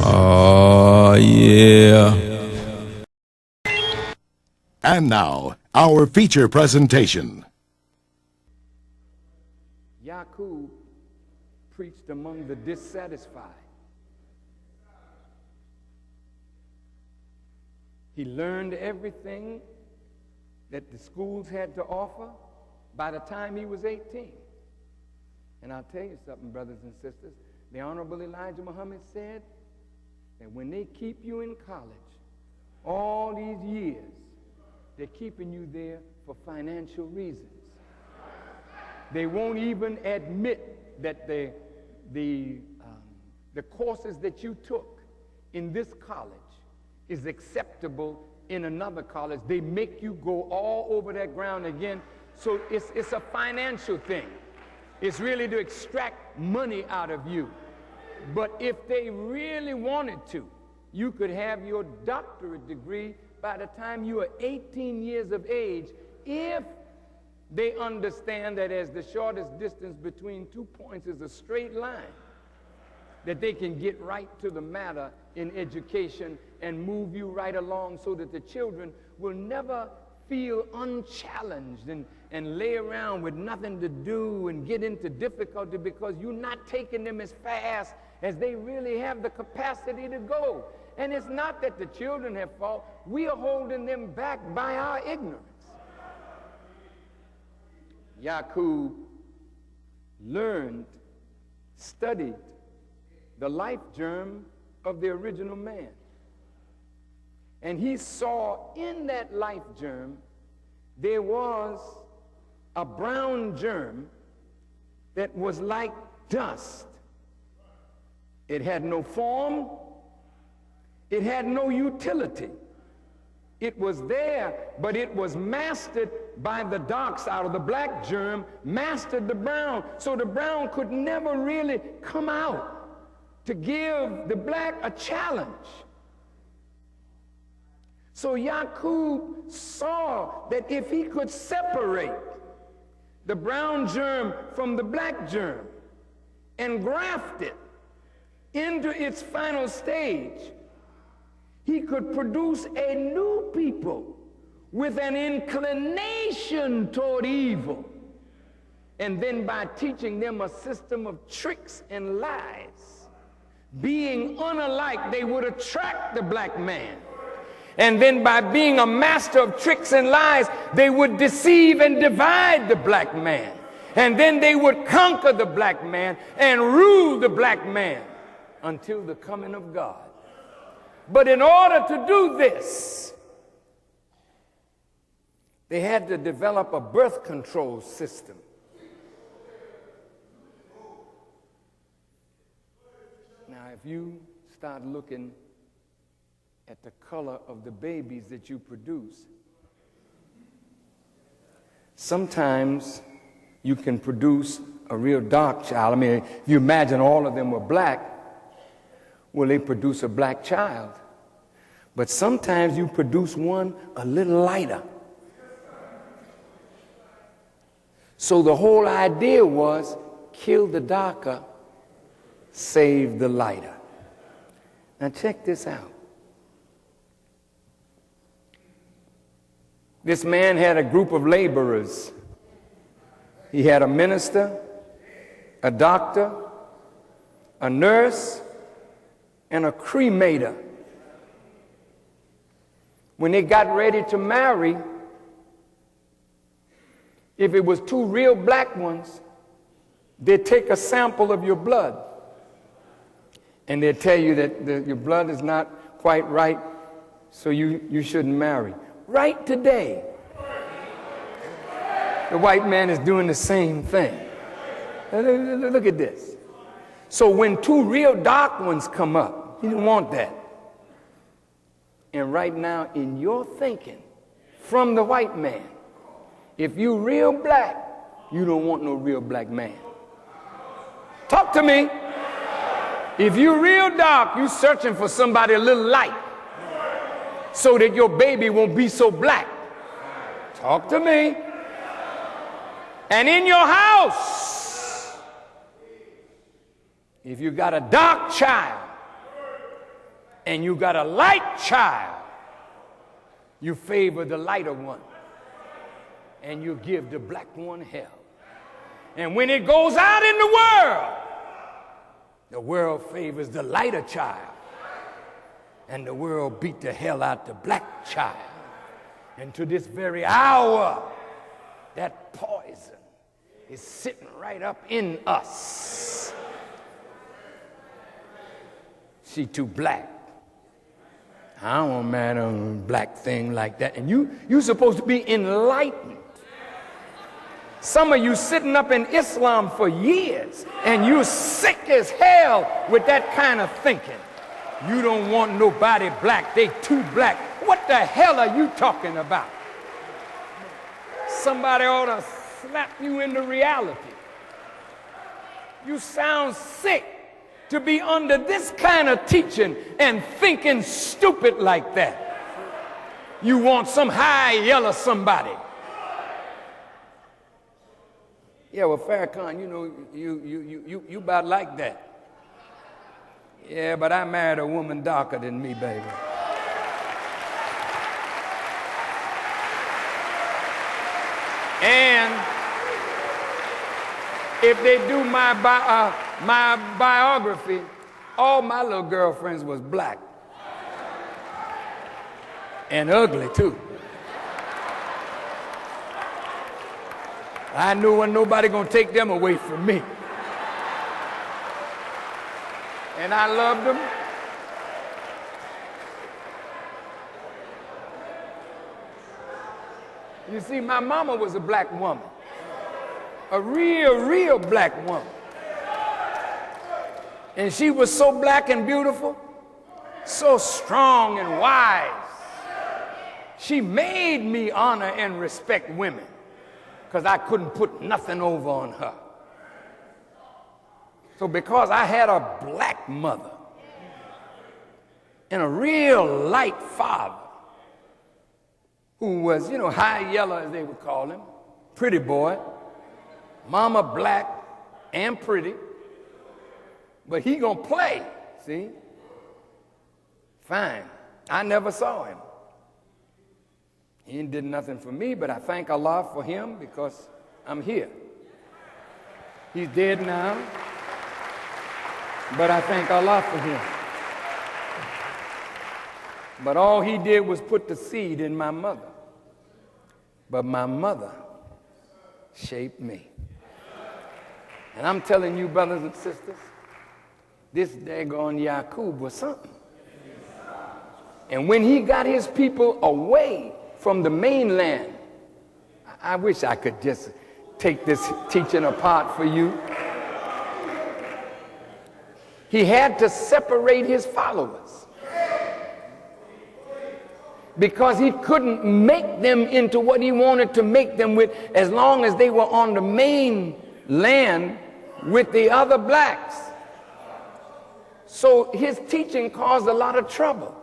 Oh, yeah. And now, our feature presentation. Yaqub preached among the dissatisfied. He learned everything that the schools had to offer by the time he was 18. And I'll tell you something, brothers and sisters. The Honorable Elijah Muhammad said that when they keep you in college all these years, they're keeping you there for financial reasons. They won't even admit that the courses that you took in this college is acceptable in another college. They make you go all over that ground again. So it's a financial thing. It's really to extract money out of you. But if they really wanted to, you could have your doctorate degree by the time you are 18 years of age, if they understand that as the shortest distance between 2 points is a straight line, that they can get right to the matter in education and move you right along so that the children will never feel unchallenged and lay around with nothing to do and get into difficulty because you're not taking them as fast as they really have the capacity to go. And it's not that the children have fault. We are holding them back by our ignorance. Yaqub learned, studied the life germ of the original man. And he saw in that life germ there was a brown germ that was like dust. It had no form. It had no utility. It was there, but it was mastered by the dark side of the black germ, mastered the brown. So the brown could never really come out to give the black a challenge. So Yaqub saw that if he could separate the brown germ from the black germ and graft it into its final stage, he could produce a new people with an inclination toward evil. And then by teaching them a system of tricks and lies, being unalike, they would attract the black man. And then by being a master of tricks and lies, they would deceive and divide the black man. And then they would conquer the black man and rule the black man until the coming of God. But in order to do this, they had to develop a birth control system. Now, if you start looking at the color of the babies that you produce, sometimes you can produce a real dark child. I mean, if you imagine all of them were black, well, they produce a black child. But sometimes you produce one a little lighter. So the whole idea was kill the darker, save the lighter. Now check this out. This man had a group of laborers. He had a minister, a doctor, a nurse, and a cremator. When they got ready to marry, if it was two real black ones, they'd take a sample of your blood and they'd tell you that your blood is not quite right, so you shouldn't marry. Right today, the white man is doing the same thing. Look at this. So when two real dark ones come up, you don't want that. And right now in your thinking, from the white man, if you real black, you don't want no real black man. Talk to me. If you real dark, you searching for somebody a little light so that your baby won't be so black. Talk to me. And in your house, if you got a dark child, and you got a light child, you favor the lighter one, and you give the black one hell. And when it goes out in the world favors the lighter child, and the world beat the hell out the black child. And to this very hour, that poison is sitting right up in us. She too black. I don't want to marry a black thing like that. And you're supposed to be enlightened. Some of you sitting up in Islam for years, and you're sick as hell with that kind of thinking. You don't want nobody black. They too black. What the hell are you talking about? Somebody ought to slap you into reality. You sound sick to be under this kind of teaching and thinking stupid like that. You want some high yellow somebody. Yeah, well, Farrakhan, you know, you about like that. Yeah, but I married a woman darker than me, baby. And if they do my biography, all my little girlfriends was black. And ugly, too. I knew wasn't nobody gonna take them away from me. And I loved them. You see, my mama was a black woman. A real black woman. And she was so black and beautiful, so strong and wise. She made me honor and respect women, because I couldn't put nothing over on her. So because I had a black mother and a real light father who was, you know, high yellow as they would call him, pretty boy, mama black and pretty, but he gonna play, see? Fine. I never saw him. He ain't did nothing for me, but I thank Allah for him because I'm here. He's dead now, but I thank Allah for him. But all he did was put the seed in my mother. But my mother shaped me. And I'm telling you, brothers and sisters, this daggone Yaqub was something. And when he got his people away from the mainland, I wish I could just take this teaching apart for you. He had to separate his followers because he couldn't make them into what he wanted to make them with as long as they were on the main land with the other blacks. So his teaching caused a lot of trouble.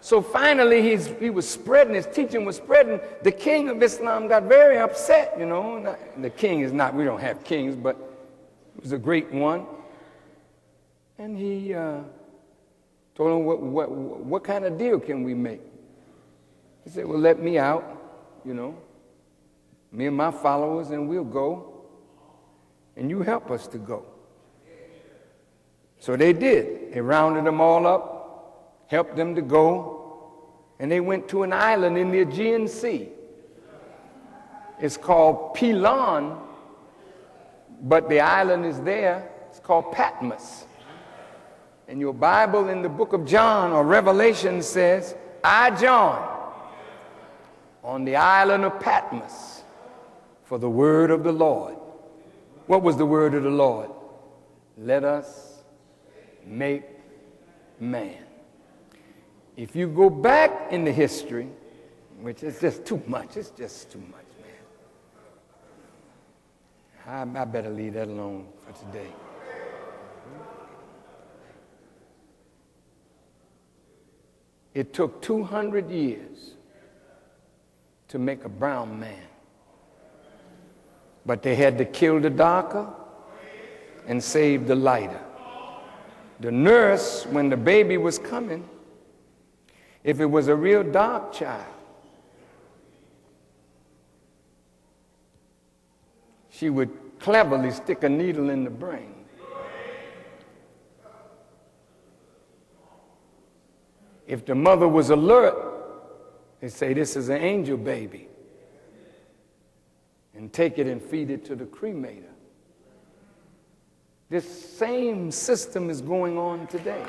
So finally he was spreading, his teaching was spreading. The king of Islam got very upset, you know. The king is not, we don't have kings, but he was a great one. And he told him, what kind of deal can we make? He said, well, let me out, you know, me and my followers, and we'll go, and you help us to go. So they did. They rounded them all up, helped them to go, and they went to an island in the Aegean Sea. It's called Pilon, but the island is there. It's called Patmos. And your Bible in the book of John or Revelation says, I, John, on the island of Patmos for the word of the Lord. What was the word of the Lord? Let us make man. If you go back in the history, which is just too much, it's just too much, man. I better leave that alone for today. It took 200 years to make a brown man. But they had to kill the darker and save the lighter. The nurse, when the baby was coming, if it was a real dark child, she would cleverly stick a needle in the brain. If the mother was alert, they say, this is an angel baby, and take it and feed it to the cremator. This same system is going on today.